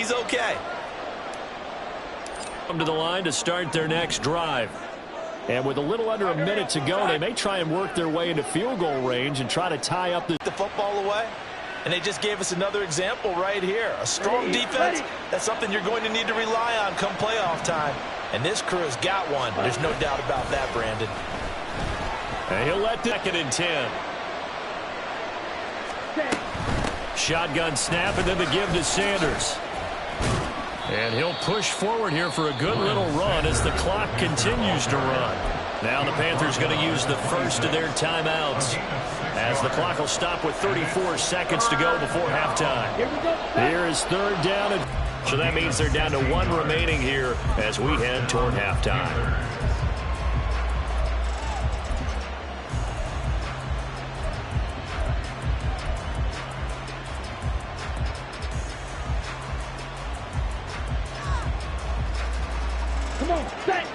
He's okay. Come to the line to start their next drive. And with a little under a minute to go, they may try and work their way into field goal range and try to tie up the football away. And they just gave us another example right here. A strong defense, that's something you're going to need to rely on come playoff time. And this crew has got one. There's no doubt about that, Brandon. And he'll let the 2nd and 10. Shotgun snap and then the give to Sanders. And he'll push forward here for a good little run as the clock continues to run. Now the Panthers going to use the first of their timeouts as the clock will stop with 34 seconds to go before halftime. Here is 3rd down. So that means they're down to 1 remaining here as we head toward halftime. Come on, set.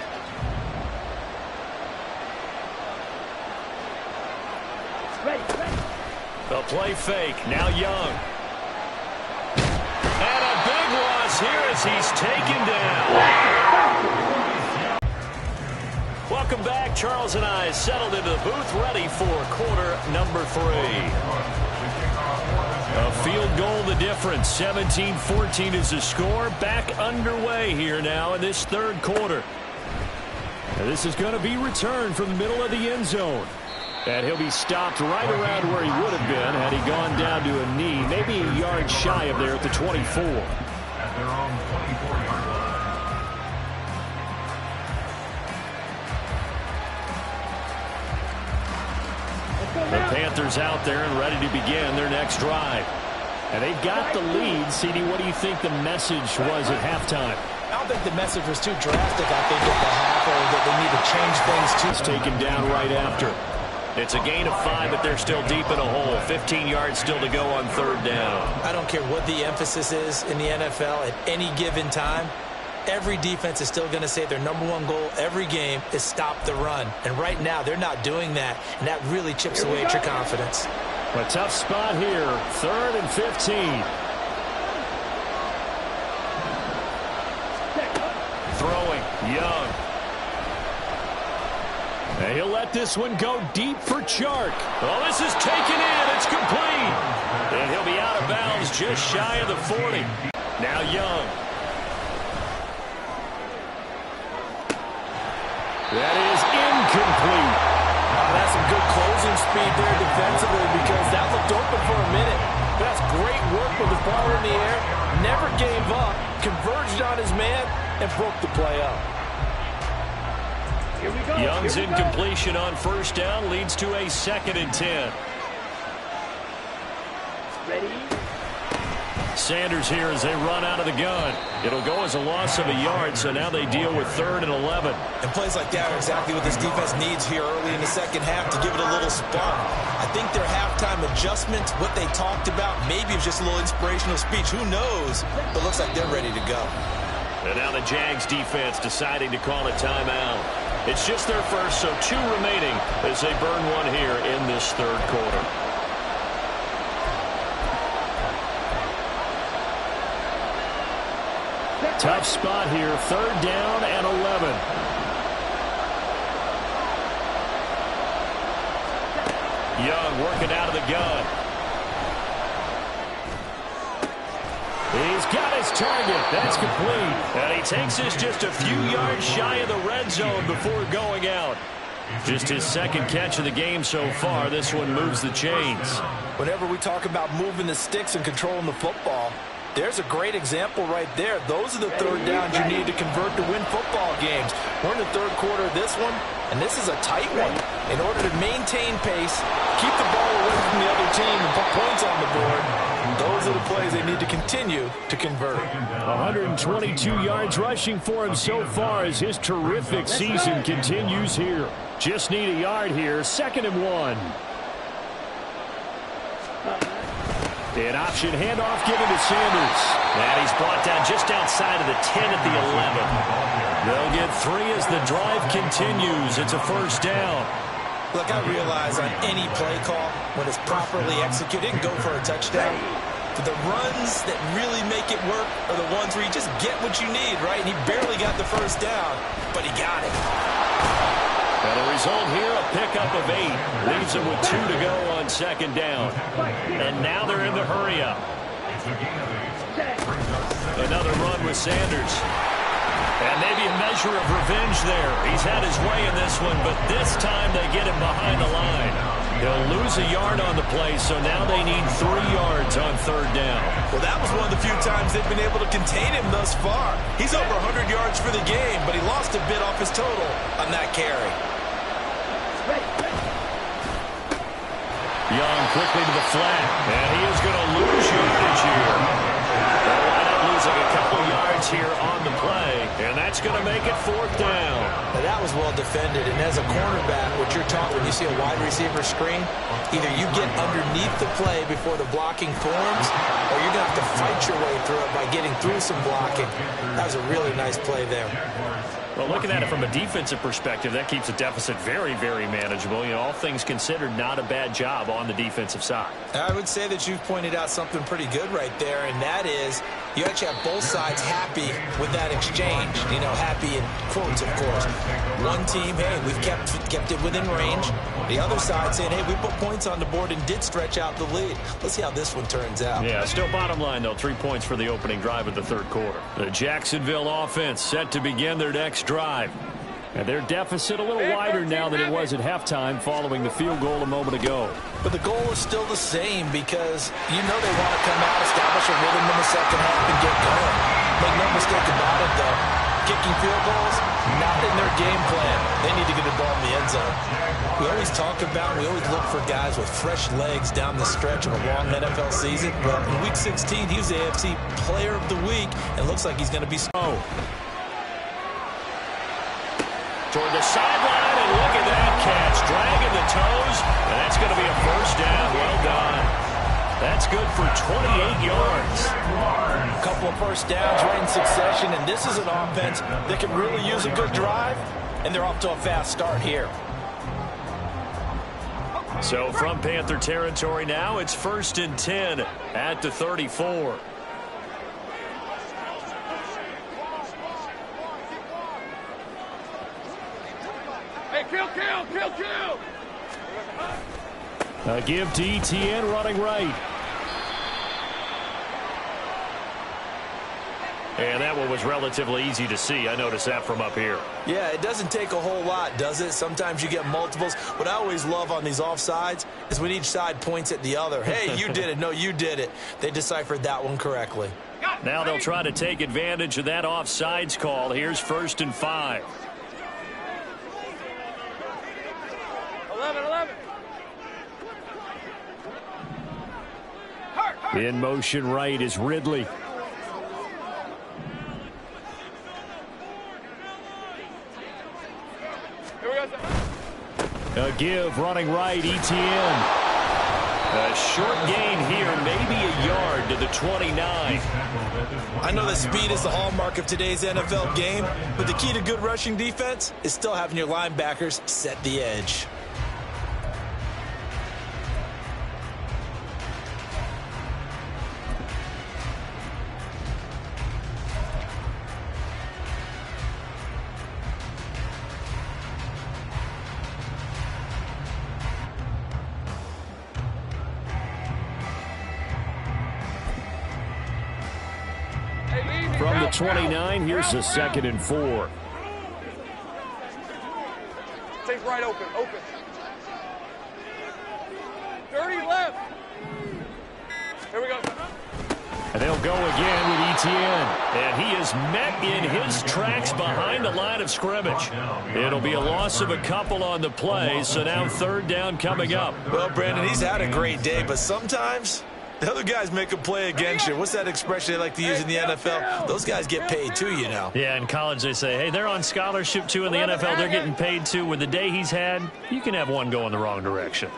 Ready. The play fake. Now Young. And a big loss here as he's taken down. Welcome back. Charles and I settled into the booth ready for quarter number 3. A field goal the difference. 17-14 is the score. Back underway here now in this 3rd quarter. And this is going to be returned from the middle of the end zone. And he'll be stopped right around where he would have been had he gone down to a knee, maybe a yard shy of there at the 24. The Panthers out there and ready to begin their next drive. And they've got the lead. CD, what do you think the message was at halftime? I don't think the message was too drastic, I think, at the half, or that they need to change things too. It's taken down right after. It's a gain of 5, but they're still deep in a hole. 15 yards still to go on 3rd down. I don't care what the emphasis is in the NFL at any given time. Every defense is still going to say their #1 goal every game is stop the run. And right now, they're not doing that, and that really chips away at your confidence. A tough spot here. 3rd and 15. Throwing. Young. And he'll let this one go deep for Chark. Oh, this is taken in. It's complete. And he'll be out of bounds just shy of the 40. Now Young. That is incomplete. That's some good closing speed there defensively because that looked open for a minute. That's great work with the ball in the air. Never gave up. Converged on his man and broke the play up. Young's incompletion on 1st down leads to a 2nd and 10. Ready. Sanders here as they run out of the gun. It'll go as a loss of a yard, so now they deal with 3rd and 11. And plays like that are exactly what this defense needs here early in the 2nd half to give it a little spark. I think their halftime adjustments, what they talked about, maybe it was just a little inspirational speech. Who knows? But looks like they're ready to go. And now the Jags defense deciding to call a timeout. It's just their first, so 2 remaining as they burn one here in this 3rd quarter. Tough spot here. 3rd down and 11. Young working out of the gun. He's got his target. That's complete. And he takes this just a few yards shy of the red zone before going out. Just his 2nd catch of the game so far. This one moves the chains. Whenever we talk about moving the sticks and controlling the football, there's a great example right there. Those are the 3rd downs you need to convert to win football games. We're in the 3rd quarter of this one, and this is a tight one. In order to maintain pace, keep the ball away from the other team, and put points on the board, those are the plays they need to continue to convert. 122 yards rushing for him so far as his terrific season continues here. Just need a yard here. 2nd and 1. An option handoff given to Sanders. And he's brought down just outside of the 10 at the 11. They'll get 3 as the drive continues. It's a 1st down. Look, I realize on any play call, when it's properly executed, it can go for a touchdown. But the runs that really make it work are the ones where you just get what you need, right? And he barely got the first down, but he got it. And the result here, a pickup of 8. Leaves him with 2 to go on second down. And now they're in the hurry-up. Another run with Sanders. And maybe a measure of revenge there. He's had his way in this one, but this time they get him behind the line. He'll lose a yard on the play, so now they need 3 yards on third down. Well, that was one of the few times they've been able to contain him thus far. He's over 100 yards for the game, but he lost a bit off his total on that carry. Young quickly to the flat, and he is going to lose yardage here. They'll wind up losing a couple yards here on the play, and that's going to make it fourth down. Now, that was well defended, and as a cornerback, what you're taught when you see a wide receiver screen, either you get underneath the play before the blocking forms, or you're going to have to fight your way through it by getting through some blocking. That was a really nice play there. Well, looking at it from a defensive perspective, that keeps the deficit very, very manageable. You know, all things considered, not a bad job on the defensive side. I would say that you've pointed out something pretty good right there, and that is you actually have both sides happy with that exchange. You know, happy in quotes, of course. One team, hey, we've kept it within range. The other side saying, hey, we put points on the board and did stretch out the lead. Let's see how this one turns out. Yeah, still bottom line, though, 3 points for the opening drive of the third quarter. The Jacksonville offense set to begin their next drive. And their deficit a little wider now than it was at halftime following the field goal a moment ago. But the goal is still the same because you know they want to come out, establish a rhythm in the second half, and get going. Make no mistake about it, though. Kicking field goals, not in their game plan. They need to get the ball in the end zone. We always look for guys with fresh legs down the stretch of a long NFL season. Well, in Week 16, he was the AFC Player of the Week, and it looks like he's going to be slow. Toward the sideline, and look at that catch. Dragging the toes, and that's going to be a first down. Well done. That's good for 28 yards. A couple of first downs right in succession, and this is an offense that can really use a good drive, and they're off to a fast start here. So from Panther territory now, it's 1st and 10 at the 34. Hey, kill! A give to ETN running right. And that one was relatively easy to see. I noticed that from up here. Yeah, it doesn't take a whole lot, does it? Sometimes you get multiples. What I always love on these offsides is when each side points at the other. Hey, you did it. No, you did it. They deciphered that one correctly. Now they'll try to take advantage of that offsides call. Here's 1st and 5. 11. In motion right is Ridley. A give running right, ETN. A short gain here, maybe a yard to the 29. I know that speed is the hallmark of today's NFL game, but the key to good rushing defense is still having your linebackers set the edge. From the 29, here's the 2nd and 4. Take right open. 30 left. Here we go. And they'll go again with ETN. And he is met in his tracks behind the line of scrimmage. It'll be a loss of a couple on the play, so now 3rd down coming up. Well, Brandon, he's had a great day, but sometimes the other guys make a play against you. What's that expression they like to use in the NFL? Those guys get paid too, you know. Yeah, in college they say, hey, they're on scholarship too. In the NFL, they're getting paid too. With the day he's had, you can have one go in the wrong direction.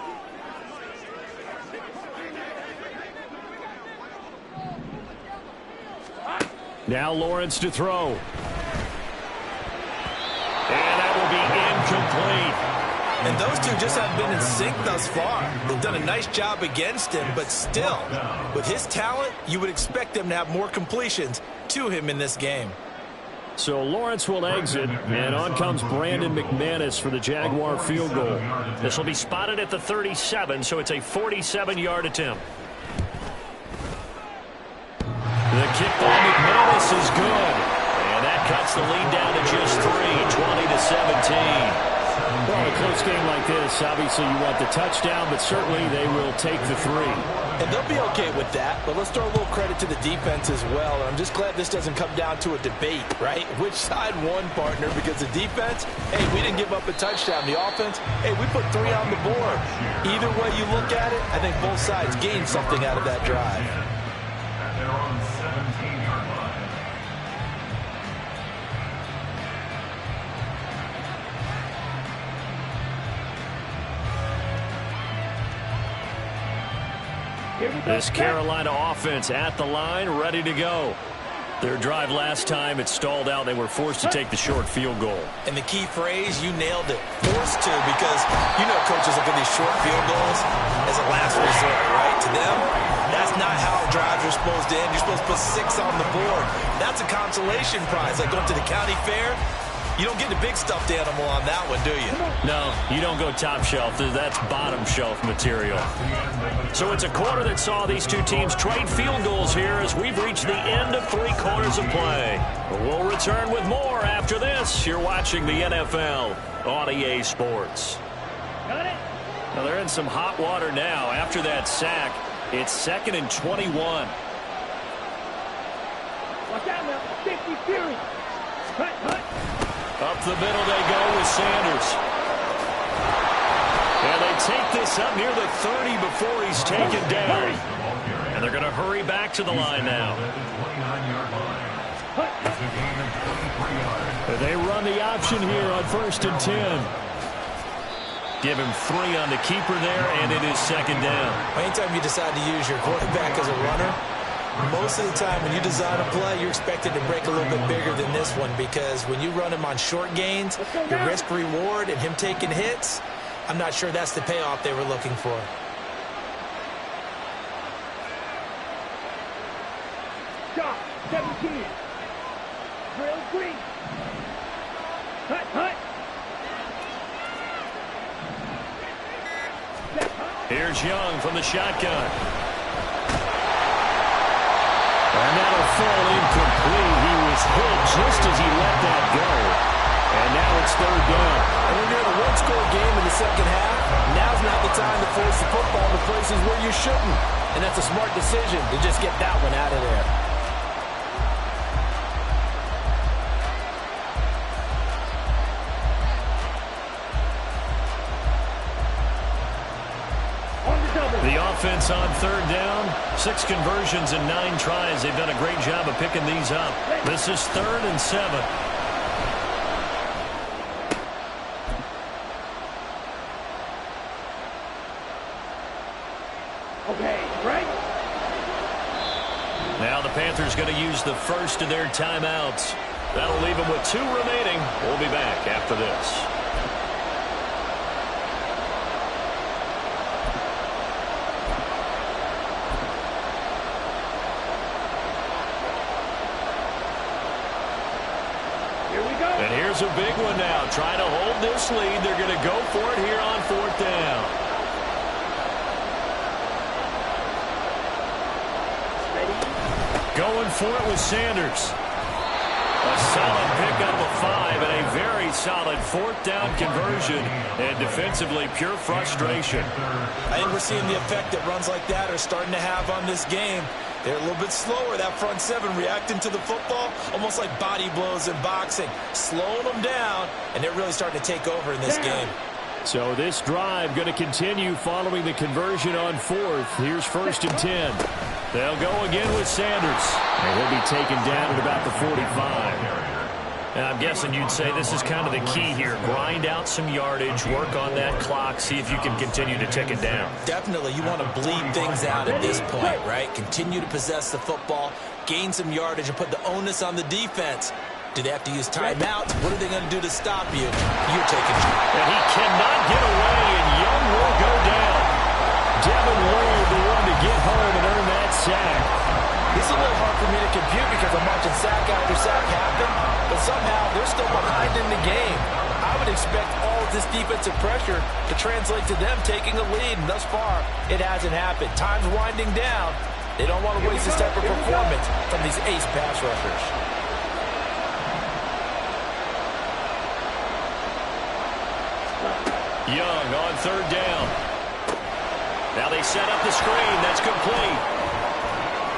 Now Lawrence to throw. And that will be incomplete. And those two just haven't been in sync thus far. They've done a nice job against him, but still, with his talent, you would expect them to have more completions to him in this game. So Lawrence will exit, and on comes Brandon McManus for the Jaguar field goal. This will be spotted at the 37, so it's a 47-yard attempt. The kick by McManus is good, and that cuts the lead down to just 3, 20-17. Well, in a close game like this, obviously you want the touchdown, but certainly they will take the 3. And they'll be okay with that, but let's throw a little credit to the defense as well. I'm just glad this doesn't come down to a debate, right? Which side won, partner? Because the defense, hey, we didn't give up a touchdown. The offense, hey, we put 3 on the board. Either way you look at it, I think both sides gained something out of that drive. They're on the 17-yard line. This Carolina offense at the line, ready to go. Their drive last time, it stalled out. They were forced to take the short field goal. And the key phrase, you nailed it. Forced to, because you know coaches look at these short field goals as a last resort, right? To them, that's not how drives are supposed to end. You're supposed to put 6 on the board. That's a consolation prize, like going to the county fair. You don't get the big stuffed animal on that one, do you? No, you don't go top shelf. That's bottom shelf material. So it's a quarter that saw these two teams trade field goals here as we've reached the end of 3 quarters of play. We'll return with more after this. You're watching the NFL on EA Sports. Got it. Now they're in some hot water now. After that sack, it's 2nd and 21. Watch out now. Safety Fury. Hut, hut. Up the middle they go with Sanders. And they take this up near the 30 before he's taken down. And they're going to hurry back to the line now. They run the option here on 1st and 10. Give him 3 on the keeper there, and it is 2nd down. Anytime you decide to use your quarterback as a runner, most of the time when you design a play, you're expected to break a little bit bigger than this one, because when you run him on short gains, your risk-reward and him taking hits, I'm not sure that's the payoff they were looking for. Shot. 17. Drill green. Hut, hut. Here's Young from the shotgun. And that'll fall incomplete. He was hit just as he let that go. And now it's 3rd down. And when you're in a one-score game in the second half, now's not the time to force the football to places where you shouldn't. And that's a smart decision to just get that one out of there. The offense on 3rd down, 6 conversions and 9 tries. They've done a great job of picking these up. This is 3rd and 7. Okay, right? Now the Panthers going to use the first of their timeouts. That'll leave them with 2 remaining. We'll be back after this. And here's a big one now. Trying to hold this lead. They're going to go for it here on 4th down. Going for it with Sanders. A solid pickup of 5 and a very solid 4th down conversion. And defensively, pure frustration. I think we're seeing the effect that runs like that are starting to have on this game. They're a little bit slower, that front 7, reacting to the football, almost like body blows in boxing, slowing them down, and they're really starting to take over in this game. So this drive going to continue following the conversion on 4th. Here's 1st and 10. They'll go again with Sanders, and he'll be taken down at about the 45. And I'm guessing you'd say this is kind of the key here. Grind out some yardage, work on that clock, see if you can continue to tick it down. Definitely. You want to bleed things out at this point, right? Continue to possess the football, gain some yardage, and put the onus on the defense. Do they have to use timeouts? What are they going to do to stop you? You're taking charge. And he cannot get away, and Young will go down. Devin Lloyd, the one to get home and earn that sack. It's a little hard for me to compute because I'm watching sack after sack happen, but somehow they're still behind in the game. I would expect all of this defensive pressure to translate to them taking a lead, and thus far, it hasn't happened. Time's winding down. They don't want to waste this type of performance from these ace pass rushers. Young on third down. Now they set up the screen. That's complete.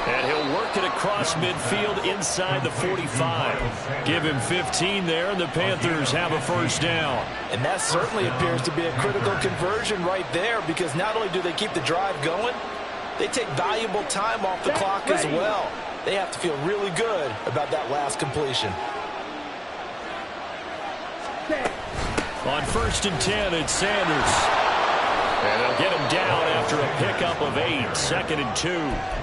And he'll work it across midfield inside the 45. Give him 15 there, and the Panthers have a first down. And that certainly appears to be a critical conversion right there, because not only do they keep the drive going, they take valuable time off the clock as well. They have to feel really good about that last completion. On 1st and 10, it's Sanders. And they'll get him down after a pickup of 8. 2nd and 2.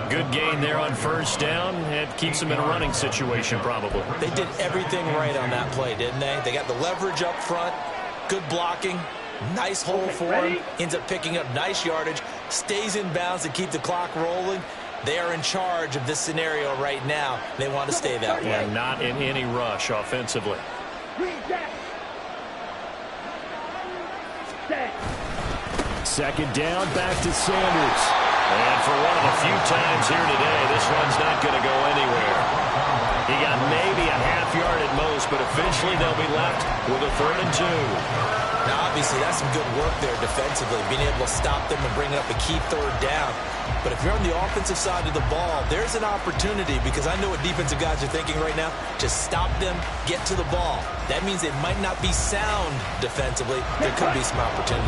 Good gain there on first down. It keeps them in a running situation, probably. They did everything right on that play, didn't they? They got the leverage up front, good blocking, nice hole for him, ends up picking up nice yardage, stays in bounds to keep the clock rolling. They are in charge of this scenario right now. They want to stay that way. And not in any rush offensively. Second down, back to Sanders. And for one of the few times here today, this one's not going to go anywhere. He got maybe a half yard at most, but eventually they'll be left with a 3rd and 2. Now, obviously, that's some good work there defensively, being able to stop them and bring up a key 3rd down. But if you're on the offensive side of the ball, there's an opportunity, because I know what defensive guys are thinking right now. Just stop them, get to the ball. That means they might not be sound defensively. There could be some opportunity.